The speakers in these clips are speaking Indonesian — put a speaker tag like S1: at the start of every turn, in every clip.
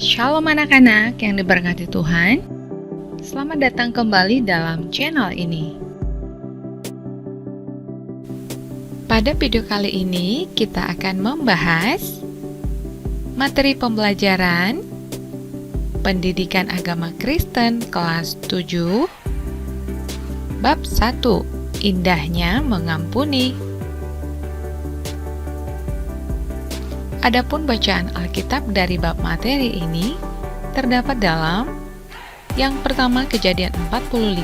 S1: Shalom anak-anak yang diberkati Tuhan. Selamat datang kembali dalam channel ini. Pada video kali ini kita akan membahas materi pembelajaran Pendidikan Agama Kristen kelas 7 Bab 1, Indahnya Mengampuni. Adapun bacaan Alkitab dari bab materi ini terdapat dalam yang pertama Kejadian 45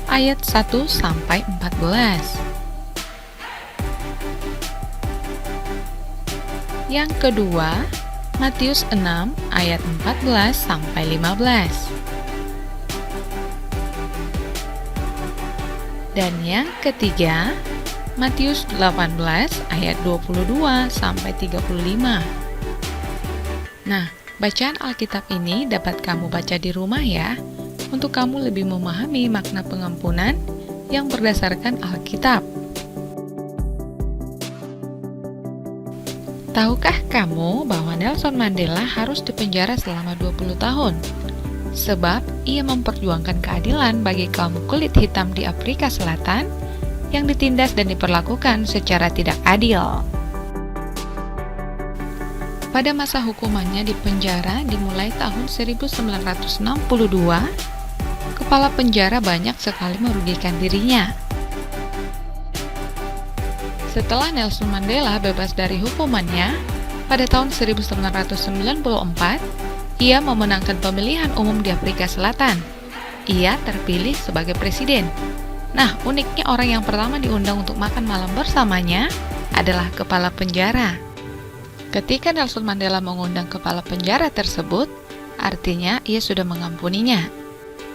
S1: ayat 1 sampai 14. Yang kedua Matius 6 ayat 14 sampai 15. Dan yang ketiga Matius 18 ayat 22 sampai 35. Nah, bacaan Alkitab ini dapat kamu baca di rumah ya, untuk kamu lebih memahami makna pengampunan yang berdasarkan Alkitab. Tahukah kamu bahwa Nelson Mandela harus dipenjara selama 20 tahun? Sebab ia memperjuangkan keadilan bagi kaum kulit hitam di Afrika Selatan yang ditindas dan diperlakukan secara tidak adil. Pada masa hukumannya di penjara dimulai tahun 1962, kepala penjara banyak sekali merugikan dirinya. Setelah Nelson Mandela bebas dari hukumannya, pada tahun 1994, ia memenangkan pemilihan umum di Afrika Selatan. Ia terpilih sebagai presiden. Nah, uniknya orang yang pertama diundang untuk makan malam bersamanya adalah kepala penjara. Ketika Nelson Mandela mengundang kepala penjara tersebut, artinya ia sudah mengampuninya.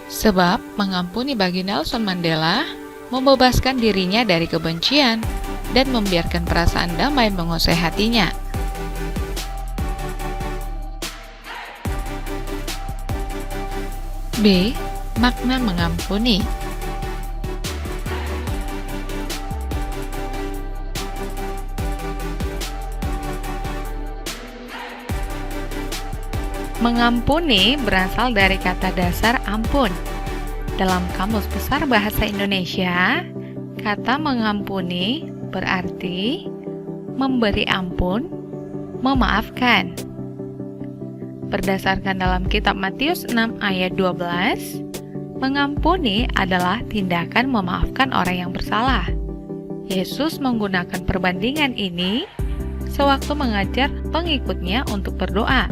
S1: Sebab mengampuni bagi Nelson Mandela membebaskan dirinya dari kebencian dan membiarkan perasaan damai menguasai hatinya. B. Makna mengampuni. Mengampuni berasal dari kata dasar ampun. Dalam Kamus Besar Bahasa Indonesia, kata mengampuni berarti memberi ampun, memaafkan. Berdasarkan dalam kitab Matius 6 ayat 12, mengampuni adalah tindakan memaafkan orang yang bersalah. Yesus menggunakan perbandingan ini sewaktu mengajar pengikutnya untuk berdoa.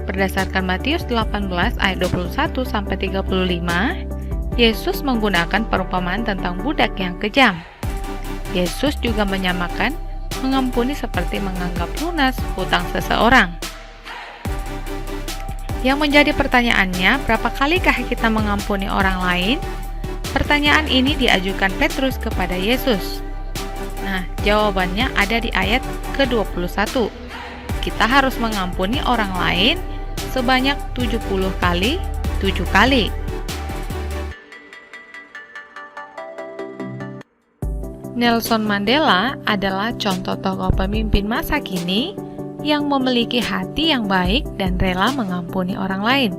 S1: Berdasarkan Matius 18 ayat 21 sampai 35, Yesus menggunakan perumpamaan tentang budak yang kejam. Yesus juga menyamakan mengampuni seperti menganggap lunas hutang seseorang. Yang menjadi pertanyaannya, berapa kalikah kita mengampuni orang lain? Pertanyaan ini diajukan Petrus kepada Yesus. Nah, jawabannya ada di ayat ke-21. Kita harus mengampuni orang lain sebanyak 70 kali 7 kali. Nelson Mandela adalah contoh tokoh pemimpin masa kini yang memiliki hati yang baik dan rela mengampuni orang lain.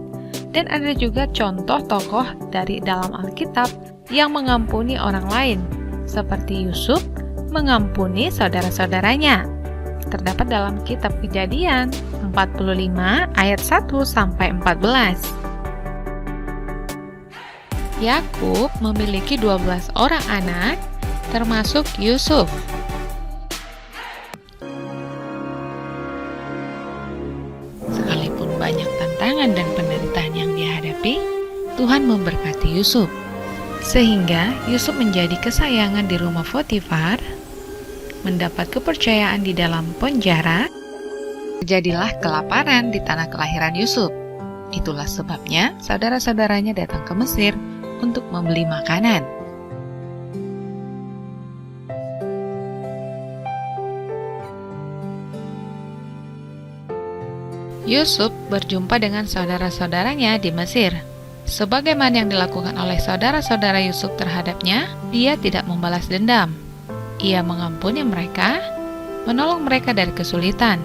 S1: Dan ada juga contoh tokoh dari dalam Alkitab yang mengampuni orang lain, seperti Yusuf mengampuni saudara-saudaranya. Terdapat dalam kitab Kejadian 45 ayat 1 sampai 14. Yakub memiliki 12 orang anak, termasuk Yusuf. Sekalipun banyak tantangan dan penderitaan yang dihadapi, Tuhan memberkati Yusuf, sehingga Yusuf menjadi kesayangan di rumah Potifar, mendapat kepercayaan di dalam penjara. Terjadilah kelaparan di tanah kelahiran Yusuf. Itulah sebabnya saudara-saudaranya datang ke Mesir untuk membeli makanan. Yusuf berjumpa dengan saudara-saudaranya di Mesir. Sebagaimana yang dilakukan oleh saudara-saudara Yusuf terhadapnya, dia tidak membalas dendam. Ia mengampuni mereka, menolong mereka dari kesulitan.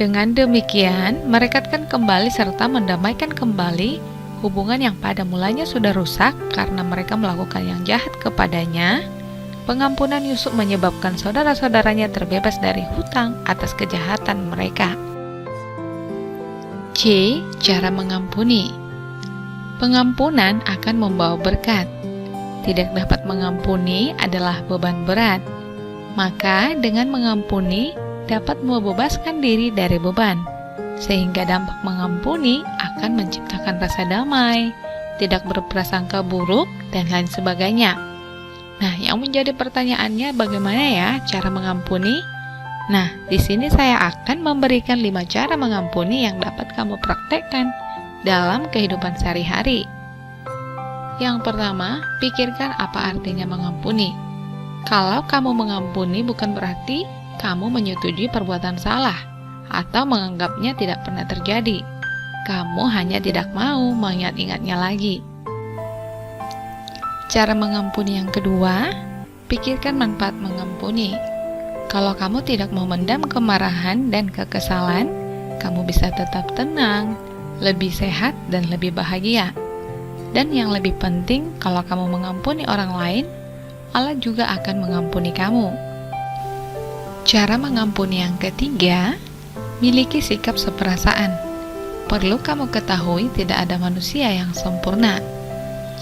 S1: Dengan demikian, merekatkan kembali serta mendamaikan kembali hubungan yang pada mulanya sudah rusak karena mereka melakukan yang jahat kepadanya. Pengampunan Yusuf menyebabkan saudara-saudaranya terbebas dari hutang atas kejahatan mereka. C. Cara mengampuni. Pengampunan akan membawa berkat. Tidak dapat mengampuni adalah beban berat. Maka dengan mengampuni dapat membebaskan diri dari beban, sehingga dampak mengampuni akan menciptakan rasa damai, tidak berprasangka buruk, dan lain sebagainya. Nah, yang menjadi pertanyaannya bagaimana ya cara mengampuni? Nah, di sini saya akan memberikan 5 cara mengampuni yang dapat kamu praktekkan dalam kehidupan sehari-hari. Yang pertama, pikirkan apa artinya mengampuni. Kalau kamu mengampuni bukan berarti kamu menyetujui perbuatan salah atau menganggapnya tidak pernah terjadi. Kamu hanya tidak mau mengingat-ingatnya lagi. Cara mengampuni yang kedua, pikirkan manfaat mengampuni. Kalau kamu tidak memendam kemarahan dan kekesalan, kamu bisa tetap tenang, lebih sehat, dan lebih bahagia. Dan yang lebih penting, kalau kamu mengampuni orang lain, Allah juga akan mengampuni kamu. Cara mengampuni yang ketiga, miliki sikap seperasaan. Perlu kamu ketahui tidak ada manusia yang sempurna.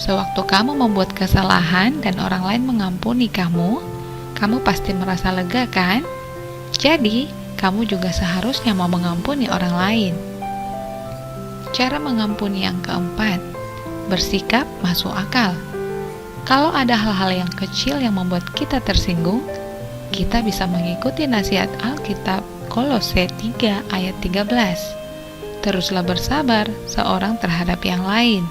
S1: Sewaktu kamu membuat kesalahan dan orang lain mengampuni kamu pasti merasa lega kan? Jadi, kamu juga seharusnya mau mengampuni orang lain. Cara mengampuni yang keempat, bersikap masuk akal. Kalau ada hal-hal yang kecil yang membuat kita tersinggung, kita bisa mengikuti nasihat Alkitab Kolose 3 ayat 13. Teruslah bersabar seorang terhadap yang lain.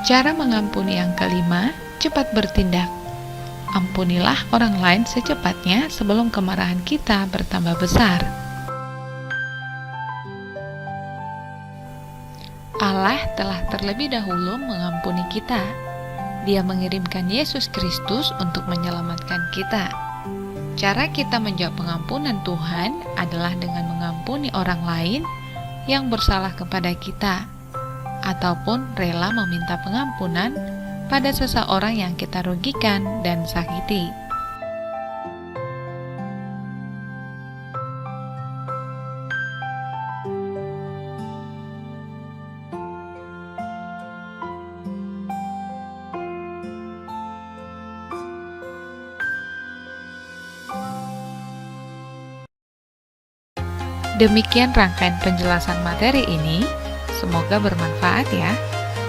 S1: Cara mengampuni yang kelima, cepat bertindak. Ampunilah orang lain secepatnya sebelum kemarahan kita bertambah besar. Allah telah terlebih dahulu mengampuni kita. Dia mengirimkan Yesus Kristus untuk menyelamatkan kita. Cara kita menjawab pengampunan Tuhan adalah dengan mengampuni orang lain yang bersalah kepada kita, ataupun rela meminta pengampunan pada seseorang yang kita rugikan dan sakiti. Demikian rangkaian penjelasan materi ini, semoga bermanfaat ya.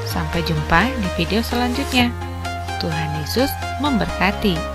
S1: Sampai jumpa di video selanjutnya. Tuhan Yesus memberkati.